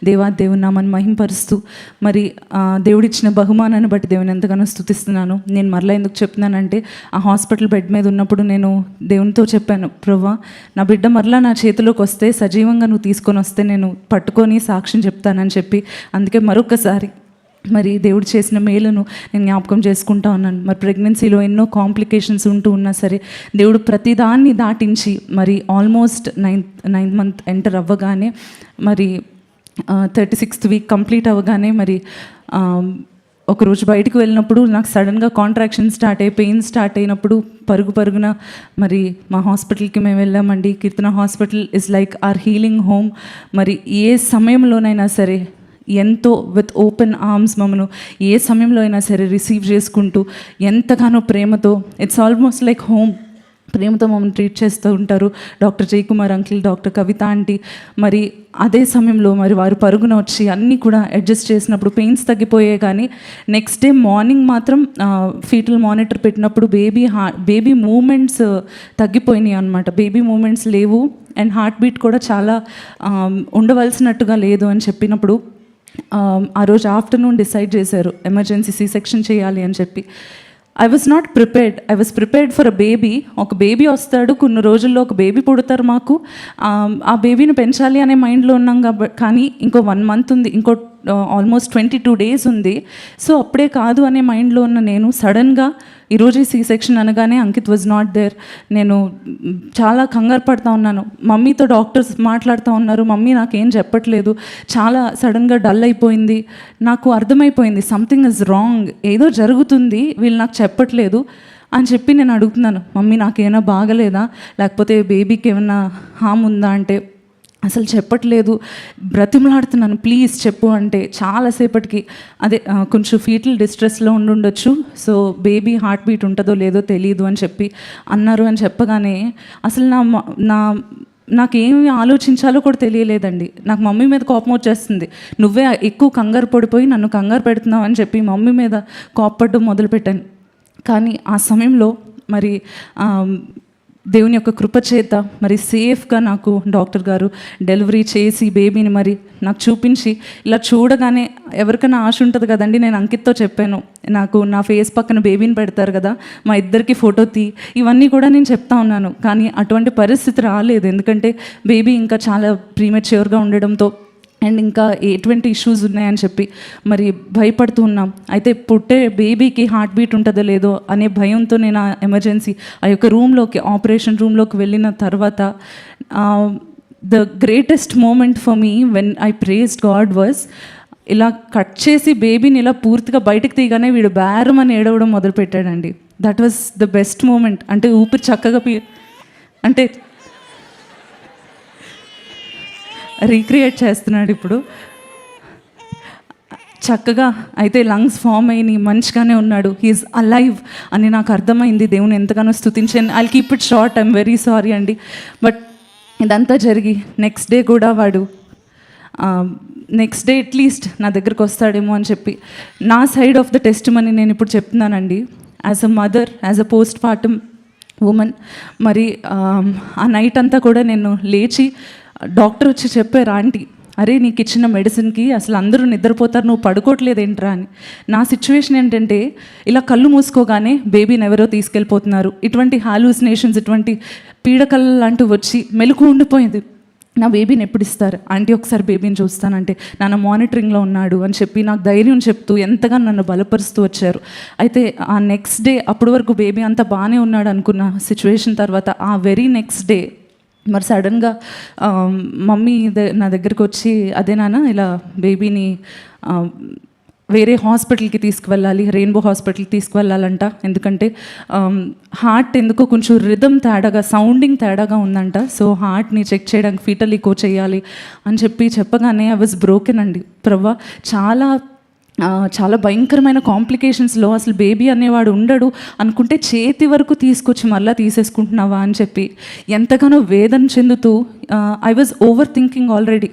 దేవుని నామాన్ని మహింపరుస్తూ మరి దేవుడిచ్చిన బహుమానాన్ని బట్టి దేవుని ఎంతగానో స్తుతిస్తున్నాను. నేను మరలా ఎందుకు చెప్తున్నానంటే, ఆ హాస్పిటల్ బెడ్ మీద ఉన్నప్పుడు నేను దేవునితో చెప్పాను, ప్రభువా నా బిడ్డ మరలా నా చేతిలోకి వస్తే సజీవంగా నువ్వు తీసుకొని వస్తే నేను పట్టుకొని సాక్ష్యం చెప్తానని చెప్పి, అందుకే మరొకసారి మరి దేవుడు చేసిన మేలును నేను జ్ఞాపకం చేసుకుంటా ఉన్నాను. మరి ప్రెగ్నెన్సీలో ఎన్నో కాంప్లికేషన్స్ ఉంటూ ఉన్నా సరే దేవుడు ప్రతిదాన్ని దాటించి మరి ఆల్మోస్ట్ నైన్త్ మంత్ ఎంటర్ అవ్వగానే మరి 36th వీక్ కంప్లీట్ అవ్వగానే మరి ఒకరోజు బయటకు వెళ్ళినప్పుడు నాకు సడన్గా కాంట్రాక్షన్ స్టార్ట్ అయ్యి పెయిన్ స్టార్ట్ అయినప్పుడు పరుగున మరి మా హాస్పిటల్కి మేము వెళ్ళామండి. Keerthana hospital is like our healing home. మరి ఏ సమయంలోనైనా సరే ఎంతో విత్ ఓపెన్ ఆర్మ్స్ మమ్మను ఏ సమయంలో అయినా సరే రిసీవ్ చేసుకుంటూ ఎంతగానో ప్రేమతో, ఇట్స్ ఆల్మోస్ట్ లైక్ హోమ్, ప్రేమతో మమ్మల్ని ట్రీట్ చేస్తూ ఉంటారు డాక్టర్ జయకుమార్ అంకిల్, డాక్టర్ కవిత ఆంటీ. మరి అదే సమయంలో మరి వారు పరుగున వచ్చి అన్నీ కూడా అడ్జస్ట్ చేసినప్పుడు పెయిన్స్ తగ్గిపోయాయి. కానీ నెక్స్ట్ డే మార్నింగ్ మాత్రం ఫీటల్ మానిటర్ పెట్టినప్పుడు బేబీ మూమెంట్స్ తగ్గిపోయినాయి అనమాట. బేబీ మూమెంట్స్ లేవు అండ్ హార్ట్ బీట్ కూడా చాలా ఉండవలసినట్టుగా లేదు అని చెప్పినప్పుడు ఆ రోజు ఆఫ్టర్నూన్ డిసైడ్ చేశారు ఎమర్జెన్సీ సి సెక్షన్ చేయాలి అని చెప్పి. I was not prepared. I was prepared for a baby. ఒక బేబీ వస్తాడు, కొన్ని రోజుల్లో ఒక బేబీ పుడతారు మాకు, ఆ బేబీని పెంచాలి అనే మైండ్లో ఉన్నాం. కానీ ఇంకో 1 month ఉంది, ఇంకో ఆల్మోస్ట్ 22 days ఉంది. సో అప్పుడే కాదు అనే మైండ్లో ఉన్న నేను సడన్గా ఈరోజు సి సెక్షన్ అనగానే అంకిత్ వాజ్ నాట్ దేర్. నేను చాలా కంగారు పడుతూ ఉన్నాను. మమ్మీతో డాక్టర్స్ మాట్లాడుతూ ఉన్నారు, మమ్మీ నాకేం చెప్పట్లేదు, చాలా సడన్గా డల్ అయిపోయింది. నాకు అర్థమైపోయింది సంథింగ్ ఇస్ రాంగ్, ఏదో జరుగుతుంది, వీళ్ళు నాకు చెప్పట్లేదు అని చెప్పి నేను అడుగుతున్నాను, మమ్మీ నాకేమైనా బాగలేదా, లేకపోతే బేబీకి ఏమైనా హామ్ ఉందా అంటే అసలు చెప్పట్లేదు. బ్రతిమలాడుతున్నాను, ప్లీజ్ చెప్పు అంటే చాలాసేపటికి అదే కొంచెం ఫీటల్ డిస్ట్రెస్లో ఉండుండొచ్చు, సో బేబీ హార్ట్ బీట్ ఉంటుందో లేదో తెలియదు అని చెప్పి అన్నారు. అని చెప్పగానే అసలు నాకేమి ఆలోచించాలో కూడా తెలియలేదండి. నాకు మమ్మీ మీద కోపం వచ్చేస్తుంది, నువ్వే ఎక్కువ కంగారు పడిపోయి నన్ను కంగారు పెడుతున్నావు అని చెప్పి మమ్మీ మీద కోపపడడం మొదలుపెట్టాను. కానీ ఆ సమయంలో మరి దేవుని యొక్క కృపచేత మరి సేఫ్గా నాకు డాక్టర్ గారు డెలివరీ చేసి బేబీని మరి నాకు చూపించి, ఇలా చూడగానే ఎవరికైనా ఆశ ఉంటుంది కదండి. నేను అంకిత్తో చెప్పాను, నాకు నా ఫేస్ పక్కన బేబీని పెడతారు కదా, మా ఇద్దరికి ఫోటో ఇవన్నీ కూడా నేను చెప్తా ఉన్నాను. కానీ అటువంటి పరిస్థితి రాలేదు, ఎందుకంటే బేబీ ఇంకా చాలా ప్రీమెచ్యూర్గా ఉండడంతో అండ్ ఇంకా ఎటువంటి ఇష్యూస్ ఉన్నాయని చెప్పి మరి భయపడుతూ ఉన్నాం. అయితే పుట్టే బేబీకి హార్ట్ బీట్ ఉంటుందో లేదో అనే భయంతో నేను ఆ ఎమర్జెన్సీ ఆ యొక్క రూమ్లోకి, ఆపరేషన్ రూమ్లోకి వెళ్ళిన తర్వాత the greatest moment for me when I praised God was, ఇలా కట్ చేసి బేబీని ఇలా పూర్తిగా బయటకు తీయగానే వీడు బేరమని ఏడవడం మొదలుపెట్టాడండి. That was the best moment. అంటే ఊపిరి చక్కగా అంటే రీక్రియేట్ చేస్తున్నాడు ఇప్పుడు చక్కగా. అయితే లంగ్స్ ఫామ్ అయినాయి, మంచిగానే ఉన్నాడు, హీఈస్ అలైవ్ అని నాకు అర్థమైంది. దేవుని ఎంతగానో స్తుతించాను. I'll keep it short, I'm very sorry అండి. బట్ ఇదంతా జరిగి నెక్స్ట్ డే కూడా వాడు నెక్స్ట్ డే అట్లీస్ట్ నా దగ్గరకు వస్తాడేమో అని చెప్పి నా side of the test money నేను ఇప్పుడు చెప్తున్నానండి. As a mother, as a post partum women, మరి ఆ నైట్ అంతా కూడా నేను లేచి డాక్టర్ వచ్చి చెప్పారు, ఆంటీ అరే నీకు ఇచ్చిన మెడిసిన్కి అసలు అందరూ నిద్రపోతారు, నువ్వు పడుకోవట్లేదు ఏంట్రా అని. నా సిచ్యువేషన్ ఏంటంటే ఇలా కళ్ళు మూసుకోగానే బేబీని ఎవరో తీసుకెళ్ళిపోతున్నారు, ఇటువంటి హాలూసినేషన్స్, ఇటువంటి పీడకల లాంటివి వచ్చి మెలకు ఉండిపోయింది. నా బేబీని ఎప్పుడు ఇస్తారు ఆంటీ, ఒకసారి బేబీని చూస్తానంటే నాన్న మానిటరింగ్లో ఉన్నాడు అని చెప్పి నాకు ధైర్యం చెప్తూ ఎంతగా నన్ను బలపరుస్తూ వచ్చారు. అయితే ఆ నెక్స్ట్ డే అప్పటి వరకు బేబీ అంతా బాగానే ఉన్నాడు అనుకున్న సిచ్యువేషన్ తర్వాత ఆ వెరీ నెక్స్ట్ డే మరి సడన్గా మమ్మీ నా దగ్గరికి వచ్చి, అదే నాన్న ఇలా బేబీని వేరే హాస్పిటల్కి తీసుకువెళ్ళాలి, రెయిన్బో హాస్పిటల్కి తీసుకువెళ్ళాలంట, ఎందుకంటే హార్ట్ ఎందుకో కొంచెం రిథమ్ తేడాగా, సౌండింగ్ తేడాగా ఉందంట, సో హార్ట్ని చెక్ చేయడానికి ఫీటల్ ఈకో చేయాలి అని చెప్పి చెప్పగానే ఐ వాజ్ బ్రోకెన్ అండి. ప్రవ్వా చాలా చాలా భయంకరమైన కాంప్లికేషన్స్లో అసలు బేబీ అనేవాడు ఉండడు అనుకుంటే చేతి వరకు తీసుకొచ్చి మళ్ళీ తీసేసుకుంటున్నావా అని చెప్పి ఎంతగానో వేదన చెందుతూ I was over thinking already.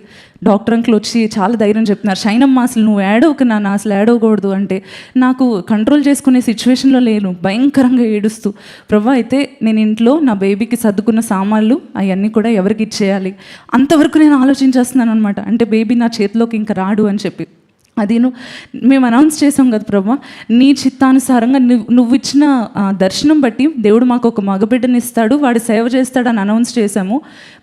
Doctor uncle వచ్చి చాలా ధైర్యం చెప్తున్నారు, షైనమ్మ అసలు నువ్వు ఏడవకు నాన్న, అసలు ఏడవకూడదు అంటే నాకు కంట్రోల్ చేసుకునే సిచ్యువేషన్లో లేను, భయంకరంగా ఏడుస్తూ ప్రభా అయితే నేను ఇంట్లో నా బేబీకి సర్దుకున్న సామాన్లు అవన్నీ కూడా ఎవరికి ఇచ్చేయాలి అంతవరకు నేను ఆలోచించేస్తున్నాను అనమాట. అంటే బేబీ నా చేతిలోకి ఇంకా రాడు అని చెప్పి. అది మేము అనౌన్స్ చేసాం కదా ప్రభా, నీ చిత్తానుసారంగా నువ్వు ఇచ్చిన దర్శనం బట్టి దేవుడు మాకు ఒక మగబిడ్డని ఇస్తాడు, వాడు సేవ చేస్తాడని అనౌన్స్ చేశాము.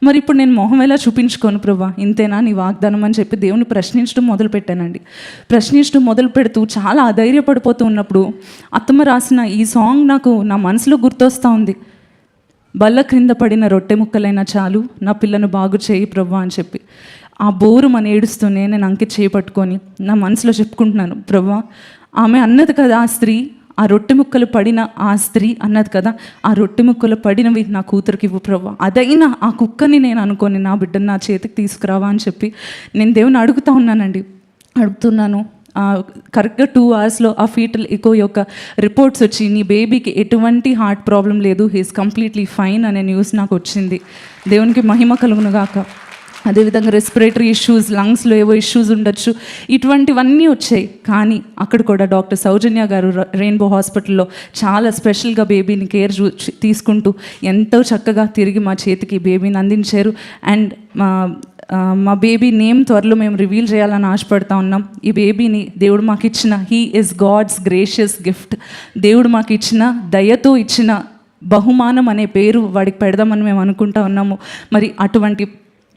మరి ఇప్పుడు నేను మొహం ఎలా చూపించుకోను ప్రభా, ఇంతేనా నీ వాగ్దానం అని చెప్పి దేవుని ప్రశ్నించడం మొదలుపెట్టానండి. ప్రశ్నించడం మొదలు పెడుతూ చాలా అధైర్యపడిపోతూ ఉన్నప్పుడు అత్తమ్మ రాసిన ఈ సాంగ్ నాకు నా మనసులో గుర్తొస్తూ ఉంది. బల్ల క్రింద పడిన రొట్టె ముక్కలైనా చాలు, నా పిల్లను బాగు చేయి ప్రభా అని చెప్పి ఆ బోరు మన ఏడుస్తూనే నేను అంకిత చేపట్టుకొని నా మనసులో చెప్పుకుంటున్నాను, ప్రభా ఆమె అన్నది కదా ఆ స్త్రీ, ఆ రొట్టె ముక్కలు పడిన ఆ స్త్రీ అన్నది కదా, ఆ రొట్టె ముక్కలు పడినవి నా కూతురికి ఇవ్వు ప్రభా, అదైనా ఆ కుక్కని నేను అనుకొని నా బిడ్డను నా చేతికి తీసుకురావా అని చెప్పి నేను దేవుని అడుగుతున్నాను. కరెక్ట్గా 2 అవర్స్లో ఆ ఫీటల్ ఎకో యొక్క రిపోర్ట్స్ వచ్చి నీ బేబీకి ఎటువంటి హార్ట్ ప్రాబ్లం లేదు, హీఈస్ కంప్లీట్లీ ఫైన్ అనే న్యూస్ నాకు వచ్చింది. దేవునికి మహిమ కలుగును గాక. అదేవిధంగా రెస్పిరేటరీ ఇష్యూస్, లంగ్స్లో ఏవో ఇష్యూస్ ఉండొచ్చు, ఇటువంటివన్నీ వచ్చాయి. కానీ అక్కడ కూడా డాక్టర్ సౌజన్య గారు రెయిన్బో హాస్పిటల్లో చాలా స్పెషల్గా బేబీని కేర్ తీసుకుంటూ ఎంతో చక్కగా తిరిగి మా చేతికి బేబీని అందించారు. అండ్ మా బేబీ నేమ్ త్వరలో మేము రివీల్ చేయాలని ఆశపడతా ఉన్నాం. ఈ బేబీని దేవుడు మాకు ఇచ్చిన he is God's gracious gift, దేవుడు మాకు ఇచ్చిన దయతో ఇచ్చిన బహుమానం అనే పేరు వాడికి పెడదామని మేము అనుకుంటా ఉన్నాము. మరి అటువంటి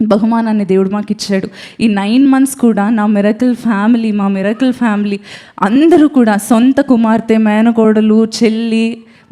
బహుమానాన్ని దేవుడు మాకు ఇచ్చాడు. ఈ 9 months కూడా మా మిరకిల్ ఫ్యామిలీ అందరూ కూడా సొంత కుమార్తె, మేనకోడలు, చెల్లి,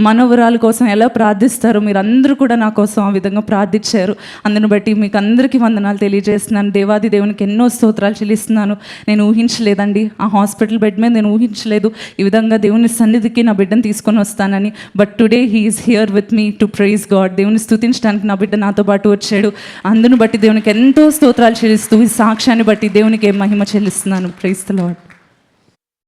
మనవరాల కోసం ఎలా ప్రార్థిస్తారో మీరందరూ కూడా నా కోసం ఆ విధంగా ప్రార్థించారు. అందుని బట్టి మీకు అందరికీ వందనాలు తెలియజేస్తున్నాను. దేవాది దేవునికి ఎన్నో స్తోత్రాలు చెల్లిస్తున్నాను. నేను ఊహించలేదండి, ఆ హాస్పిటల్ బెడ్ మీద నేను ఊహించలేదు ఈ విధంగా దేవుని సన్నిధికి నా బిడ్డను తీసుకొని వస్తానని. But today he is here with me to praise God. దేవుని స్తుతించడానికి నా బిడ్డ నాతో పాటు వచ్చాడు. అందును బట్టి దేవునికి ఎంతో స్తోత్రాలు చెల్లిస్తూ ఈ సాక్ష్యాన్ని బట్టి దేవునికి మహిమ చెల్లిస్తున్నాను. Praise the lord.